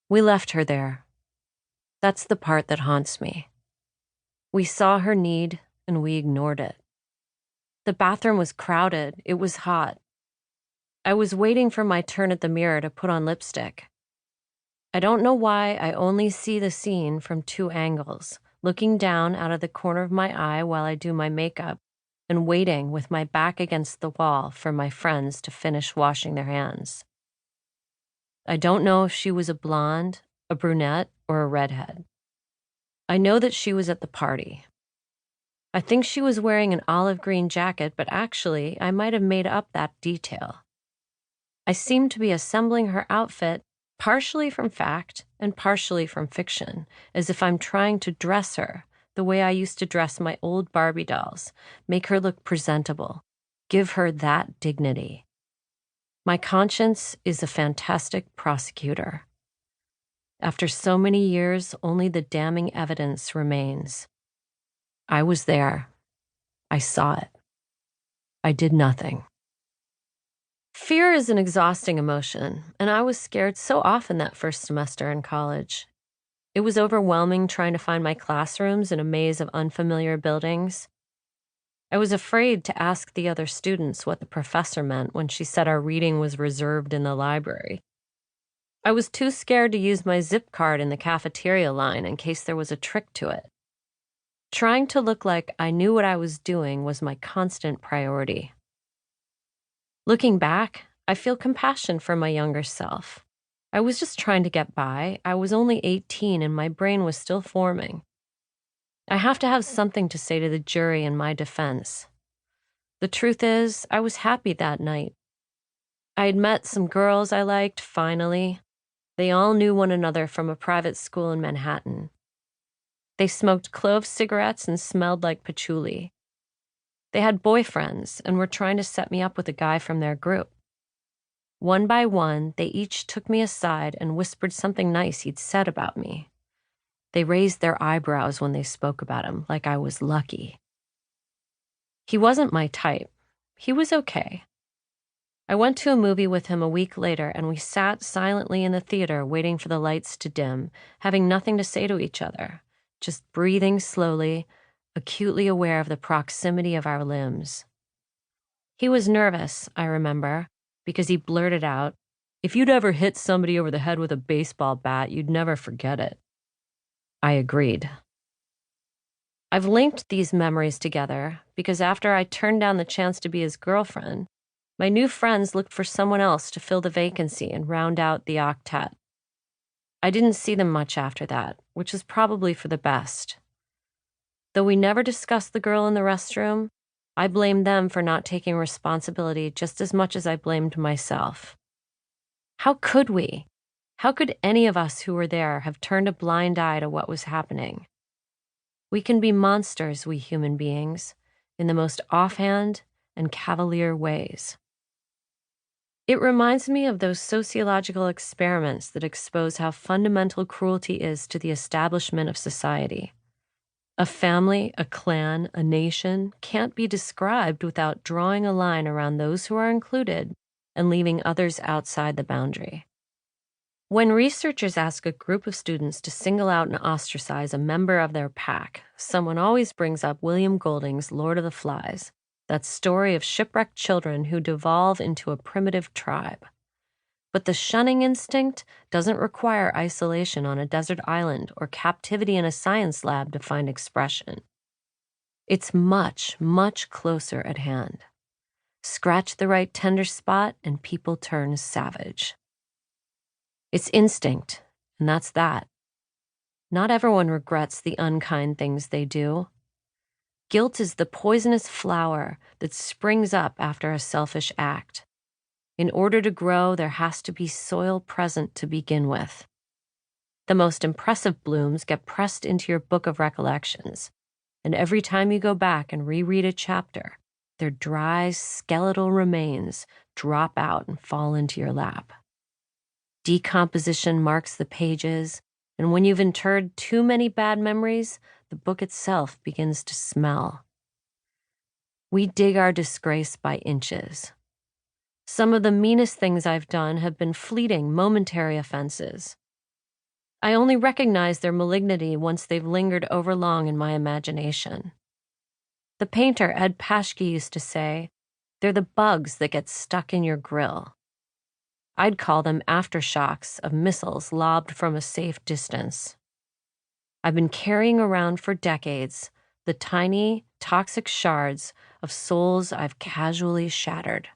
We left her there. That's the part that haunts me. We saw her need, and we ignored it. The bathroom was crowded. It was hot. I was waiting for my turn at the mirror to put on lipstick. I don't know why I only see the scene from 2 angles, looking down out of the corner of my eye while I do my makeup, and waiting with my back against the wall for my friends to finish washing their hands. I don't know if she was a blonde, a brunette, or a redhead. I know that she was at the party. I think she was wearing an olive green jacket, but actually, I might have made up that detail. I seemed to be assembling her outfit partially from fact and partially from fiction, as if I'm trying to dress her the way I used to dress my old Barbie dolls, make her look presentable, give her that dignity. My conscience is a fantastic prosecutor. After so many years, only the damning evidence remains. I was there. I saw it. I did nothing. Fear is an exhausting emotion, and I was scared so often that first semester in college. It was overwhelming trying to find my classrooms in a maze of unfamiliar buildings. I was afraid to ask the other students what the professor meant when she said our reading was reserved in the library. I was too scared to use my zip card in the cafeteria line in case there was a trick to it. Trying to look like I knew what I was doing was my constant priority. Looking back, I feel compassion for my younger self. I was just trying to get by. I was only 18 and my brain was still forming. I have to have something to say to the jury in my defense. The truth is, I was happy that night. I had met some girls I liked, finally. They all knew one another from a private school in Manhattan. They smoked clove cigarettes and smelled like patchouli. They had boyfriends and were trying to set me up with a guy from their group. One by one, they each took me aside and whispered something nice he'd said about me. They raised their eyebrows when they spoke about him, like I was lucky. He wasn't my type. He was okay. I went to a movie with him a week later, and we sat silently in the theater waiting for the lights to dim, having nothing to say to each other, just breathing slowly, acutely aware of the proximity of our limbs. He was nervous, I remember, because he blurted out, "If you'd ever hit somebody over the head with a baseball bat, you'd never forget it." I agreed. I've linked these memories together because after I turned down the chance to be his girlfriend, my new friends looked for someone else to fill the vacancy and round out the octet. I didn't see them much after that, which was probably for the best. Though we never discussed the girl in the restroom, I blamed them for not taking responsibility just as much as I blamed myself. How could we? How could any of us who were there have turned a blind eye to what was happening? We can be monsters, we human beings, in the most offhand and cavalier ways. It reminds me of those sociological experiments that expose how fundamental cruelty is to the establishment of society. A family, a clan, a nation can't be described without drawing a line around those who are included and leaving others outside the boundary. When researchers ask a group of students to single out and ostracize a member of their pack, someone always brings up William Golding's Lord of the Flies, that story of shipwrecked children who devolve into a primitive tribe. But the shunning instinct doesn't require isolation on a desert island or captivity in a science lab to find expression. It's much, much closer at hand. Scratch the right tender spot and people turn savage. It's instinct, and that's that. Not everyone regrets the unkind things they do. Guilt is the poisonous flower that springs up after a selfish act. In order to grow, there has to be soil present to begin with. The most impressive blooms get pressed into your book of recollections, and every time you go back and reread a chapter, their dry, skeletal remains drop out and fall into your lap. Decomposition marks the pages, and when you've interred too many bad memories, the book itself begins to smell. We dig our disgrace by inches. Some of the meanest things I've done have been fleeting, momentary offenses. I only recognize their malignity once they've lingered overlong in my imagination. The painter Ed Paschke used to say, they're the bugs that get stuck in your grill. I'd call them aftershocks of missiles lobbed from a safe distance. I've been carrying around for decades the tiny, toxic shards of souls I've casually shattered.